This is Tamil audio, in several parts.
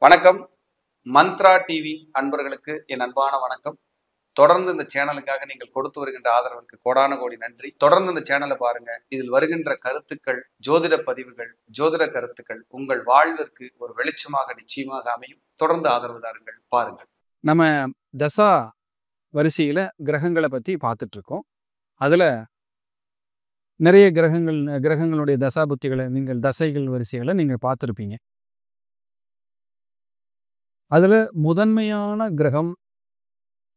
வணக்கம். மந்த்ரா டிவி அன்பர்களுக்கு என் அன்பான வணக்கம். தொடர்ந்து இந்த சேனலுக்காக நீங்கள் கொடுத்து வருகின்ற ஆதரவிற்கு கோடான கோடி நன்றி. தொடர்ந்து இந்த சேனலை பாருங்க. இதில் வருகின்ற கருத்துக்கள், ஜோதிட பதிவுகள், ஜோதிட கருத்துக்கள் உங்கள் வாழ்விற்கு ஒரு வெளிச்சமாக நிச்சயமாக அமையும். தொடர்ந்து ஆதரவு தாருங்கள், பாருங்கள். நம்ம தசா வரிசையில கிரகங்களை பத்தி பார்த்துட்டு இருக்கோம். அதுல நிறைய கிரகங்களுடைய தசாபுத்திகளை நீங்கள் தசைகள் வரிசைகளை நீங்க பார்த்துருப்பீங்க. அதுல முதன்மையான கிரகம்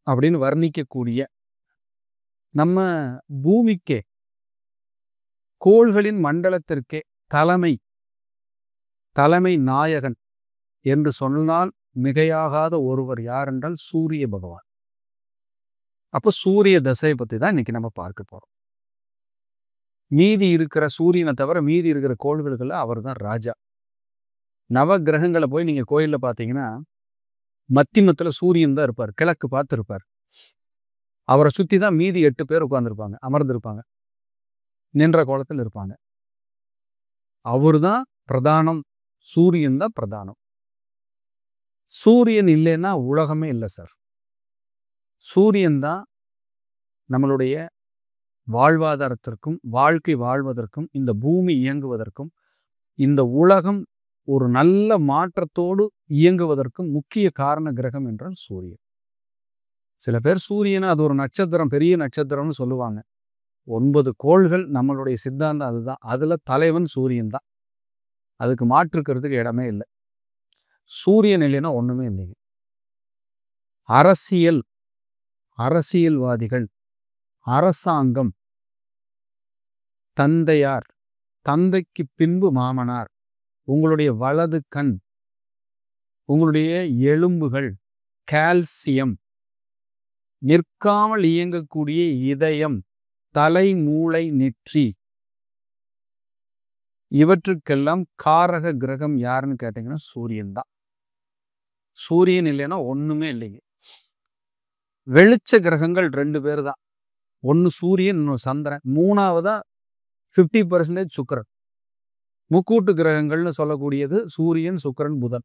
அப்படின்னு வர்ணிக்கக்கூடிய நம்ம பூமிக்கே, கோள்களின் மண்டலத்திற்கே தலைமை நாயகன் என்று சொன்னால் மிகையாகாத ஒருவர் யார் என்றால் சூரிய பகவான். அப்போ சூரிய தசையை பத்தி தான் இன்னைக்கு நம்ம பார்க்க போறோம். மீதி இருக்கிற சூரியனை தவிர மீதி இருக்கிற கோள்களுக்குள்ள அவர் தான் ராஜா. நவ கிரகங்களை போய் நீங்க கோயில்ல பார்த்தீங்கன்னா மத்தியமத்துல சூரியன் தான் இருப்பார், கிழக்கு பார்த்து இருப்பார். அவரை சுத்தி தான் மீதி 8 பேர் உட்கார்ந்துருப்பாங்க, அமர்ந்திருப்பாங்க, நின்ற கோலத்தில் இருப்பாங்க. அவரு தான் பிரதானம், சூரியன் தான் பிரதானம். சூரியன் இல்லைன்னா உலகமே இல்லை சார். சூரியன் தான் நம்மளுடைய வாழ்வாதாரத்திற்கும், வாழ்க்கை வாழ்வதற்கும், இந்த பூமி இயங்குவதற்கும், இந்த உலகம் ஒரு நல்ல மாற்றத்தோடு இயங்குவதற்கும் முக்கிய காரண கிரகம் என்றால் சூரியன். சில பேர் சூரியனை அது ஒரு நட்சத்திரம், பெரிய நட்சத்திரம்னு சொல்லுவாங்க. 9 கோள்கள் நம்மளுடைய சித்தாந்தம் அதுதான். அதுல தலைவன் சூரியன் தான். அதுக்கு மாற்றுக்கிறதுக்கு இடமே இல்லை. சூரியன் இல்லைன்னா ஒண்ணுமே இல்லைங்க. அரசியல்வாதிகள், அரசாங்கம், தந்தையார், தந்தைக்கு பின்பு மாமனார், உங்களுடைய வலது கண், உங்களுடைய எலும்புகள், கால்சியம், நிற்காமல் இயங்கக்கூடிய இதயம், தலை, மூளை, நெற்றி, இவற்றுக்கெல்லாம் காரக கிரகம் யாருன்னு கேட்டீங்கன்னா சூரியன் தான். சூரியன் இல்லைன்னா ஒண்ணுமே இல்லைங்க. வெளிச்ச கிரகங்கள் 2 பேர் தான். ஒன்னு சூரியன், இன்னொரு சந்திரன். மூணாவதா 50% சுக்கிரன். முக்கூட்டு கிரகங்கள்னு சொல்லக்கூடியது சூரியன், சுக்கிரன், புதன்.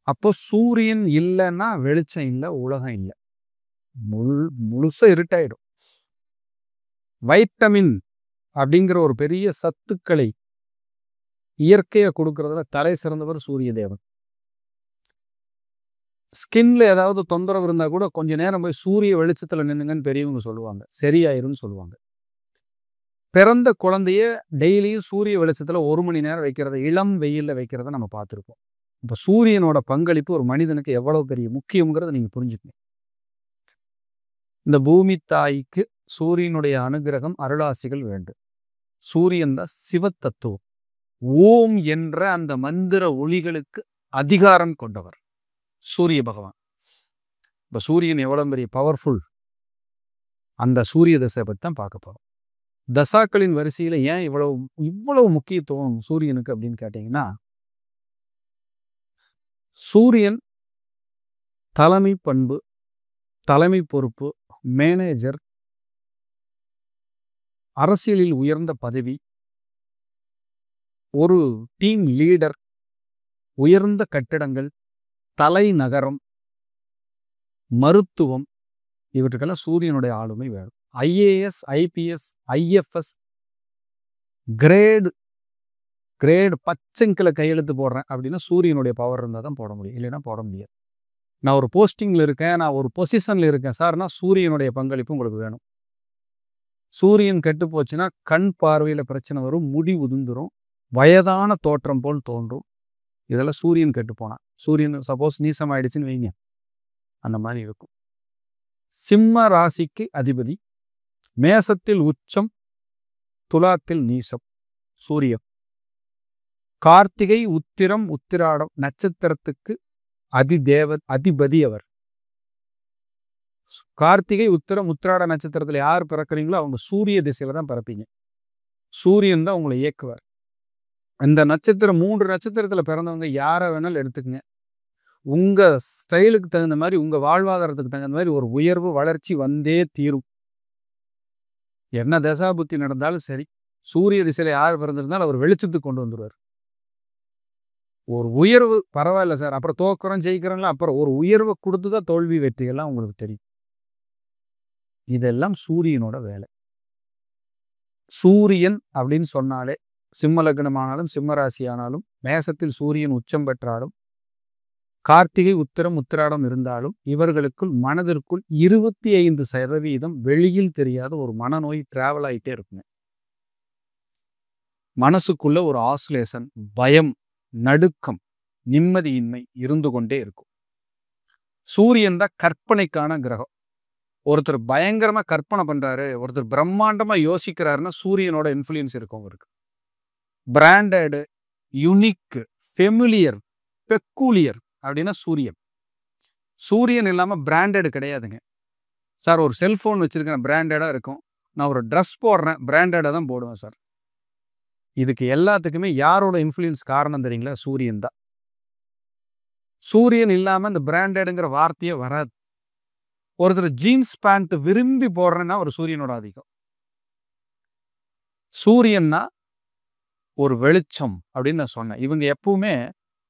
அப்போ சூரியன் இல்லைன்னா வெளிச்சம் இல்லை, உலகம் இல்லை, முழுசா இருட்டாயிடும். வைட்டமின் அப்படிங்கிற ஒரு பெரிய சத்துக்களை இயற்கையை கொடுக்கறதுல தலை சிறந்தவர் சூரிய தேவன். ஸ்கின்ல ஏதாவது தொந்தரவு இருந்தா கூட கொஞ்ச நேரம் போய் சூரிய வெளிச்சத்துல நின்னுங்கன்னு பெரியவங்க சொல்லுவாங்க, சரியாயிரும்னு சொல்லுவாங்க. பிறந்த குழந்தைய டெய்லியும் சூரிய வெளிச்சத்துல 1 மணி நேரம் வைக்கிறத, இளம் வெயில்ல வைக்கிறத நம்ம பார்த்துருப்போம். இப்ப சூரியனோட பங்களிப்பு ஒரு மனிதனுக்கு எவ்வளவு பெரிய முக்கியங்கிறத நீங்க புரிஞ்சுக்கணும். இந்த பூமி தாய்க்கு சூரியனுடைய அனுகிரகம், அருளாசிகள் வேண்டும். சூரியன் தான் சிவ தத்துவம். ஓம் என்ற அந்த மந்திர ஒளிகளுக்கு அதிகாரம் கொண்டவர் சூரிய பகவான். இப்ப சூரியன் எவ்வளவு பெரிய பவர்ஃபுல், அந்த சூரிய தசை பத்தி தான் பார்க்க போறோம். தசாக்களின் வரிசையில ஏன் இவ்வளவு முக்கியத்துவம் சூரியனுக்கு அப்படின்னு கேட்டீங்கன்னா, சூரியன் தலைமை பண்பு, தலைமை பொறுப்பு, மேனேஜர், அரசியலில் உயர்ந்த பதவி, ஒரு டீம் லீடர், உயர்ந்த கட்டிடங்கள், தலைநகரம், மருத்துவம், இவற்றுக்கெல்லாம் சூரியனுடைய ஆளுமை வேணும். IAS, IPS, IFS, கிரேடு பச்சைங்கில கையெழுத்து போடுறேன் அப்படின்னா சூரியனுடைய பவர் இருந்தால் தான் போட முடியும், இல்லைன்னா போட முடியாது. நான் ஒரு போஸ்டிங்ல இருக்கேன், நான் ஒரு பொசிஷன்ல இருக்கேன் சார்னா சூரியனுடைய பங்களிப்பு உங்களுக்கு வேணும். சூரியன் கெட்டு போச்சுன்னா கண் பார்வையில பிரச்சனை வரும், முடி உதிர்ந்துரும், வயதான தோற்றம் போல் தோன்றும். இதெல்லாம் சூரியன் கெட்டு போனா, சூரியன் சப்போஸ் நீசம் ஆயிடுச்சுன்னு வைங்க, அந்த மாதிரி இருக்கும். சிம்ம ராசிக்கு அதிபதி, மேசத்தில் உச்சம், துலாத்தில் நீசம் சூரியன். கார்த்திகை, உத்திரம், உத்திராடம் நட்சத்திரத்துக்கு அதிபதி அவர். கார்த்திகை, உத்திரம், உத்திராட நட்சத்திரத்துல யார் பிறக்கிறீங்களோ அவங்க சூரிய திசையில தான் பிறப்பீங்க. சூரியன் தான் உங்களை இயக்குவார். இந்த நட்சத்திரம் 3 நட்சத்திரத்துல பிறந்தவங்க யாரை வேணாலும் எடுத்துக்கங்க, உங்க ஸ்டைலுக்கு தகுந்த மாதிரி, உங்க வாழ்வாதாரத்துக்கு தகுந்த மாதிரி ஒரு உயர்வு, வளர்ச்சி வந்தே தீரும். என்ன தசா புத்தி நடந்தாலும் சரி, சூரிய திசையில யார் பிறந்திருந்தாலும் அவர் வெளிச்சத்துக்கு கொண்டு வந்துருவார். ஒரு உயர்வு பரவாயில்ல சார், அப்புறம் தோக்குறோம் ஜெயிக்கிறோம்ல, அப்புறம் ஒரு உயர்வை கொடுத்து தான் தோல்வி வெற்றியெல்லாம் உங்களுக்கு தெரியும். இதெல்லாம் சூரியனோட வேலை. சூரியன் அப்படின்னு சொன்னாலே சிம்ம லக்னமானாலும் சிம்ம ராசி ஆனாலும், மேசத்தில் சூரியன் உச்சம் பெற்றாலும், கார்த்திகை உத்திரம் உத்திராடம் இருந்தாலும், இவர்களுக்குள் மனதிற்குள் 25% வெளியில் தெரியாத ஒரு மனநோய் டிராவல் ஆகிட்டே இருக்குங்க. மனசுக்குள்ள ஒரு ஆசிலேஷன், பயம், நடுக்கம், நிம்மதியின்மை இருந்து கொண்டே இருக்கும். சூரியன் தான் கற்பனைக்கான கிரகம். ஒருத்தர் பயங்கரமா கற்பனை பண்றாரு, ஒருத்தர் பிரம்மாண்டமா யோசிக்கிறாருன்னா சூரியனோட இன்ஃப்ளூயன்ஸ் இருக்கும் அவருக்கு. பிராண்டட், யுனிக், ஃபெமிலியர், பெக்கூலியர் அப்படின்னா சூரியன். சூரியன் இல்லாம பிராண்டட் கிடையாதுங்க. சார் ஒரு செல்போன் வச்சிருக்கேன், பிராண்டடா இருக்கும். நான் ஒரு ட்ரெஸ் போடுறேன், பிராண்டடா தான் போடுவேன் சார். இதுக்கு எல்லாத்துக்குமே யாரோட இன்ஃப்ளூயன்ஸ் காரணம் தெரியுங்களா? சூரியன் தான். சூரியன் இல்லாம இந்த பிராண்டடுங்கிற வார்த்தையே வராது. ஒருத்தர் ஜீன்ஸ் பேண்ட் விரும்பி போடுறேன்னா ஒரு சூரியனோட ஆதிக்கம். சூரியன்னா ஒரு வெளிச்சம் அப்படின்னு நான் சொன்னேன். இவங்க எப்பவுமே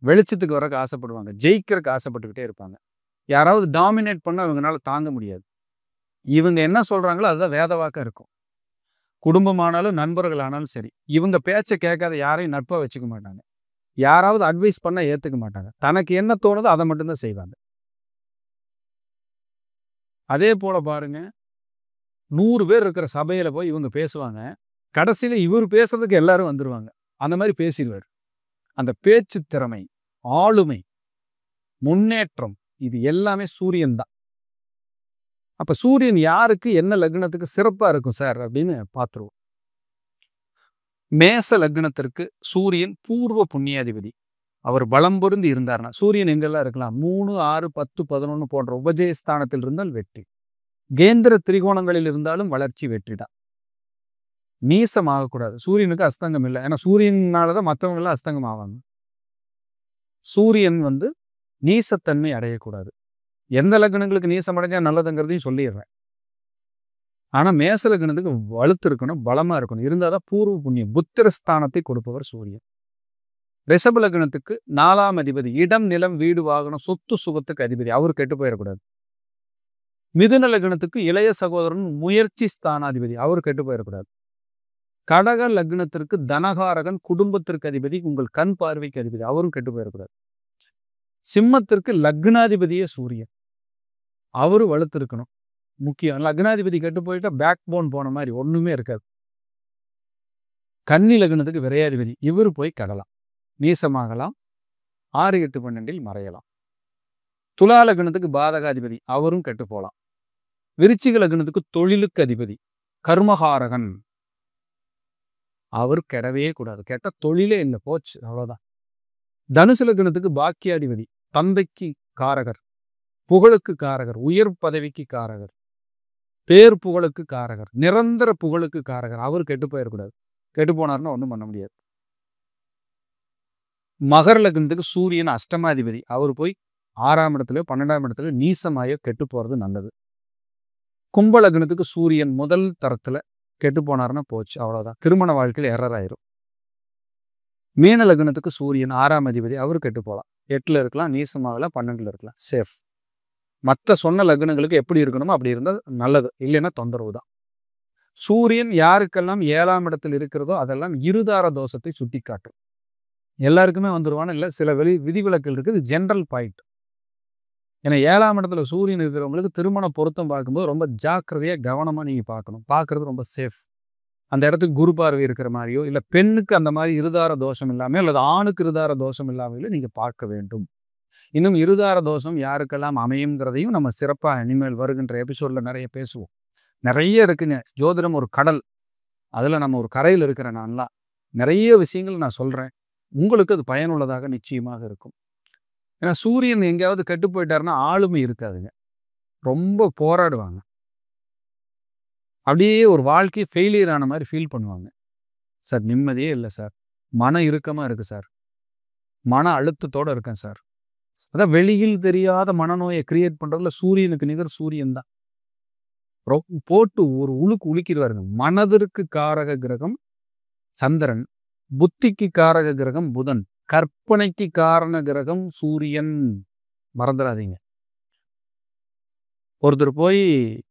வெளிச்சத்துக்கு வரக்கு ஆசைப்படுவாங்க, ஜெயிக்கிறதுக்கு ஆசைப்பட்டுக்கிட்டே இருப்பாங்க. யாராவது டாமினேட் பண்ண அவங்களால தாங்க முடியாது. இவங்க என்ன சொல்றாங்களோ அதுதான் வேத வாக்கா இருக்கும். குடும்பமானாலும் நண்பர்கள் ஆனாலும் சரி, இவங்க பேச்சை கேட்காத யாரையும் நட்பா வச்சுக்க மாட்டாங்க. யாராவது அட்வைஸ் பண்ண ஏத்துக்க மாட்டாங்க. தனக்கு என்ன தோணுதோ அதை மட்டும்தான் செய்வாங்க. அதே போல பாருங்க, 100 பேர் இருக்கிற சபையில போய் இவங்க பேசுவாங்க. கடைசியில இவர் பேசுறதுக்கு எல்லாரும் வந்துருவாங்க. அந்த மாதிரி பேசிடுவார். அந்த பேச்சு திறமை, ஆளுமை, முன்னேற்றம் இது எல்லாமே சூரியன் தான். அப்ப சூரியன் யாருக்கு என்ன லக்னத்துக்கு சிறப்பா இருக்கும் சார் அப்படின்னு பார்த்துருவோம். மேச லக்னத்திற்கு சூரியன் பூர்வ புண்ணியாதிபதி. அவர் பலம் பொருந்தி இருந்தார்னா சூரியன் எங்கெல்லாம் இருக்கலாம்? 3, 6, 10, 11 போன்ற உபஜயஸ்தானத்தில் இருந்தால் வெற்றி. கேந்திர திரிகோணங்களில் இருந்தாலும் வளர்ச்சி வெற்றி தான். நீசம் ஆகக்கூடாது. சூரியனுக்கு அஸ்தங்கம் இல்லை. ஏன்னா சூரியனாலதான் மற்றவங்க எல்லாம் அஸ்தங்கம் ஆவாங்க. சூரியன் நீசத்தன்மை அடையக்கூடாது. எந்த லக்னங்களுக்கு நீசம் அடைஞ்சா நல்லதுங்கிறதையும் சொல்லிடுறேன். ஆனா மேச லக்னத்துக்கு வலுத்து இருக்கணும், பலமா இருக்கணும். இருந்தாதான் பூர்வ புண்ணியம், புத்திரஸ்தானத்தை கொடுப்பவர் சூரியன். ரிஷப லக்னத்துக்கு 4ஆம் அதிபதி, இடம், நிலம், வீடு, வாகனம், சொத்து சுகத்துக்கு அதிபதி. அவர் கெட்டு போயிடக்கூடாது. மிதுன லக்னத்துக்கு இளைய சகோதரன், முயற்சி ஸ்தானாதிபதி. அவர் கெட்டு போயிடக்கூடாது. கடக லக்னத்திற்கு தனகாரகன், குடும்பத்திற்கு அதிபதி, உங்கள் கண் பார்வைக்கு அதிபதி. அவரும் கெட்டு போயிடக்கூடாது. சிம்மத்திற்கு லக்னாதிபதியே சூரியன். அவரு வலுத்து இருக்கணும். முக்கியம். லக்னாதிபதி கெட்டு போயிட்டா பேக் போன் போன மாதிரி ஒண்ணுமே இருக்காது. கன்னி லக்னத்துக்கு விரையாதிபதி. இவர் போய் கடலாம், நீசமாகலாம், 6, 8, 12 மறையலாம். துலா லக்னத்துக்கு பாதகாதிபதி. அவரும் கெட்டு போகலாம். விருச்சிக லக்னத்துக்கு தொழிலுக்கு அதிபதி கர்மகாரகன். அவர் கெடவே கூடாது. கெட்ட தொழிலே இல்லை, போச்சு, அவ்வளவுதான். தனுசு லக்னத்துக்கு பாக்கியாதிபதி, தந்தைக்கு காரகர், புகழுக்கு காரகர், உயர் பதவிக்கு காரகர், பேர் புகழுக்கு காரகர், நிரந்தர புகழுக்கு காரகர். அவர் கெட்டு போயிடக்கூடாது. கெட்டு போனார்னா ஒன்றும் பண்ண முடியாது. மகர லக்னத்துக்கு சூரியன் அஷ்டமாதிபதி. அவர் போய் 6ஆம் இடத்துல 12ஆம் இடத்துல நீசமாயோ கெட்டு போறது நல்லது. கும்ப லக்னத்துக்கு சூரியன் முதல் தரத்துல கெட்டு போனார்னா போச்சு, அவ்வளவுதான். திருமண வாழ்க்கையில் எரர் ஆயிரும். மீன லக்னத்துக்கு சூரியன் 6ஆம் அதிபதி. அவர் கெட்டு போகலாம். 8ல் இருக்கலாம், நீசமாகலாம், 12ல் இருக்கலாம், சேஃப். மற்ற சொன்ன லக்னங்களுக்கு எப்படி இருக்கணுமோ அப்படி இருந்தால் நல்லது, இல்லைன்னா தொந்தரவு தான். சூரியன் யாருக்கெல்லாம் 7ஆம் இடத்தில் இருக்கிறதோ அதெல்லாம் இருதார தோஷத்தை சுட்டி காட்டும். எல்லாருக்குமே வந்துருவான்னு இல்லை, சில விதிவிலக்குகள் இருக்குது. General point. ஏன்னா 7ஆம் இடத்துல சூரியன் இருக்கிறவங்களுக்கு திருமண பொருத்தம் பார்க்கும்போது ரொம்ப ஜாக்கிரதையா கவனமா நீங்க பார்க்கணும். பார்க்கறது ரொம்ப சேஃப். அந்த இடத்துக்கு குரு பார்வை இருக்கிற மாதிரியோ, இல்லை பெண்ணுக்கு அந்த மாதிரி இருதார தோஷம் இல்லாமல், அல்லது ஆணுக்கு இருதார தோஷம் இல்லாமல் நீங்க பார்க்க வேண்டும். இன்னும் இருதார தோஷம் யாருக்கெல்லாம் அமையுங்கிறதையும் நம்ம சிறப்பா இனிமேல் வருகின்ற எபிசோட்ல நிறைய பேசுவோம். நிறைய இருக்குங்க. ஜோதிடம் ஒரு கடல். அதுல நம்ம ஒரு கரையில் இருக்கிற நான்லாம் நிறைய விஷயங்கள் நான் சொல்றேன். உங்களுக்கு அது பயனுள்ளதாக நிச்சயமாக இருக்கும். ஏன்னா சூரியன் எங்கேயாவது கெட்டு போயிட்டாருன்னா ஆளுமை இருக்காதுங்க. ரொம்ப போராடுவாங்க. அப்படியே ஒரு வாழ்க்கை ஃபெயிலியர் ஆன மாதிரி ஃபீல் பண்ணுவாங்க. சார் நிம்மதியே இல்லை சார், மன இறுக்கமா இருக்கு சார், மன அழுத்தத்தோட இருக்கேன் சார். அதான் வெளியில் தெரியாத மனநோயை கிரியேட் பண்றதுல சூரியனுக்கு நிகர் சூரியன் தான். போட்டு ஒரு உலுக்கிடுவாருங்க. மனதிற்கு காரக கிரகம் சந்திரன், புத்திக்கு காரக கிரகம் புதன், கற்பனைக்கு காரண கிரகம் சூரியன், மறந்துடாதீங்க. ஒருத்தர் போய்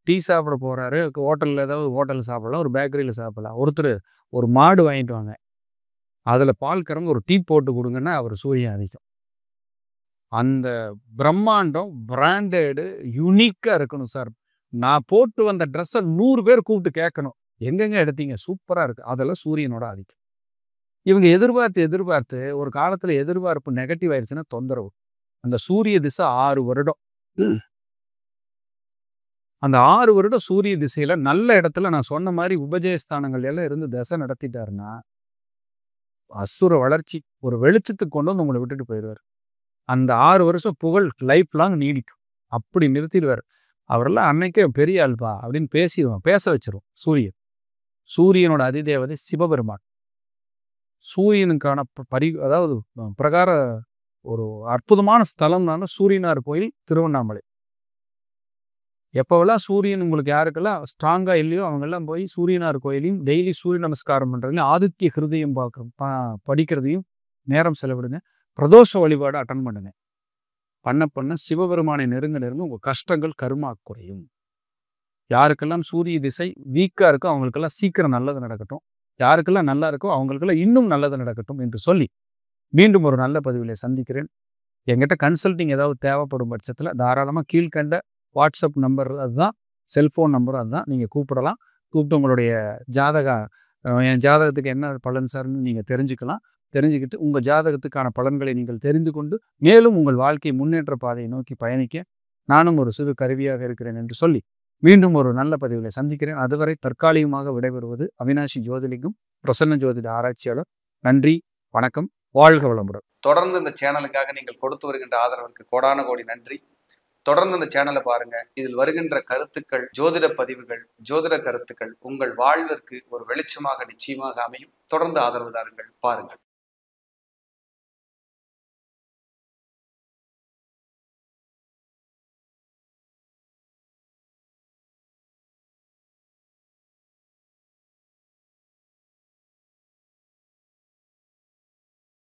டீ சாப்பிட போறாரு, ஹோட்டல்ல ஏதாவது ஹோட்டல்ல சாப்பிடலாம், ஒரு பேக்கரியில சாப்பிடலாம். ஒருத்தர் ஒரு மாடு வாங்கிட்டு வாங்க, அதுல பால் கறந்து ஒரு டீ போட்டு கொடுங்கன்னா அவர் சூரியன் ஆதிக்கம். அந்த பிரம்மாண்டம் பிராண்டடு யூனிக்கா இருக்கணும் சார். நான் போட்டு வந்த ட்ரெஸ்ஸை 100 பேர் கூப்பிட்டு கேட்கணும், எங்கெங்க எடுத்தீங்க, சூப்பரா இருக்கு. அதெல்லாம் சூரியனோட ஆதிக்கம். இவங்க எதிர்பார்த்து ஒரு காலத்துல எதிர்பார்ப்பு நெகட்டிவ் ஆயிடுச்சுன்னா தொந்தரவு. அந்த சூரிய திசை 6 வருடம். அந்த 6 வருடம் சூரிய திசையில நல்ல இடத்துல நான் சொன்ன மாதிரி உபஜயஸ்தானங்கள் எல்லாம் இருந்து திசை நடத்திட்டாருன்னா அசுர வளர்ச்சி, ஒரு வெளிச்சத்துக்கு கொண்டு வந்து உங்களை விட்டுட்டு போயிடுவார். அந்த 6 வருஷம் புகழ் லைஃப் லாங் நீடிக்கும். அப்படி நிறுத்திடுவார். அவரெல்லாம் அன்னைக்கே பெரிய ஆள்பா அப்படின்னு பேச வச்சிரும் சூரியன். சூரியனோட அதிதேவதை சிவபெருமான். சூரியனுக்கான அதாவது பிரகார ஒரு அற்புதமான ஸ்தலம்னால சூரியனார் கோயில் திருவண்ணாமலை. எப்போவெல்லாம் சூரியன் உங்களுக்கு யாருக்கெல்லாம் ஸ்ட்ராங்கா இல்லையோ அவங்கெல்லாம் போய் சூரியனார் கோயிலையும் டெய்லி சூரிய நமஸ்காரம் பண்றதுலையும் ஆதித்ய ஹிருதயம் படிக்கிறதையும் நேரம் செலவிடுங்க. பிரதோஷ வழிபாடு அட்டன் பண்ணுங்க. பண்ண சிவபெருமானை நெருங்க உங்க கஷ்டங்கள் கருமா குறையும். யாருக்கெல்லாம் சூரிய திசை வீக்கா இருக்கோ அவங்களுக்கெல்லாம் சீக்கிரம் நல்லது நடக்கட்டும். யாருக்கெல்லாம் நல்லா இருக்கோ அவங்களுக்கெல்லாம் இன்னும் நல்லது நடக்கட்டும் என்று சொல்லி மீண்டும் ஒரு நல்ல பதிவிலே சந்திக்கிறேன். என்கிட்ட கன்சல்டிங் ஏதாவது தேவைப்படும் பட்சத்தில் தாராளமாக கீழ்கண்ட வாட்ஸ்அப் நம்பர் அதுதான், செல்ஃபோன் நம்பரும் அதுதான், நீங்கள் கூப்பிடலாம். கூப்பிட்டு உங்களுடைய என் ஜாதகத்துக்கு என்ன பலன் சார்னு நீங்கள் தெரிஞ்சுக்கலாம். தெரிஞ்சுக்கிட்டு உங்கள் ஜாதகத்துக்கான பலன்களை நீங்கள் தெரிந்து கொண்டு மேலும் உங்கள் வாழ்க்கை முன்னேற்ற பாதையை நோக்கி பயணிக்க நானும் ஒரு சிறு கருவியாக இருக்கிறேன் என்று சொல்லி மீண்டும் ஒரு நல்ல பதிவில் சந்திக்கிறேன். அதுவரை தற்காலிகமாக விடைபெறுவது அவினாஷி ஜோதிலிங்கம், பிரசன்ன ஜோதிட ஆராய்ச்சியாளர். நன்றி, வணக்கம், வாழ்க வளமுடன். தொடர்ந்து இந்த சேனலுக்காக நீங்கள் கொடுத்து வருகின்ற ஆதரவிற்கு கோடான கோடி நன்றி. தொடர்ந்து இந்த சேனலை பாருங்க. இதில் வருகின்ற கருத்துக்கள், ஜோதிட பதிவுகள், ஜோதிட கருத்துக்கள் உங்கள் வாழ்விற்கு ஒரு வெளிச்சமாக நிச்சயமாக அமையும். தொடர்ந்து ஆதரவு தாருங்கள், பாருங்கள்.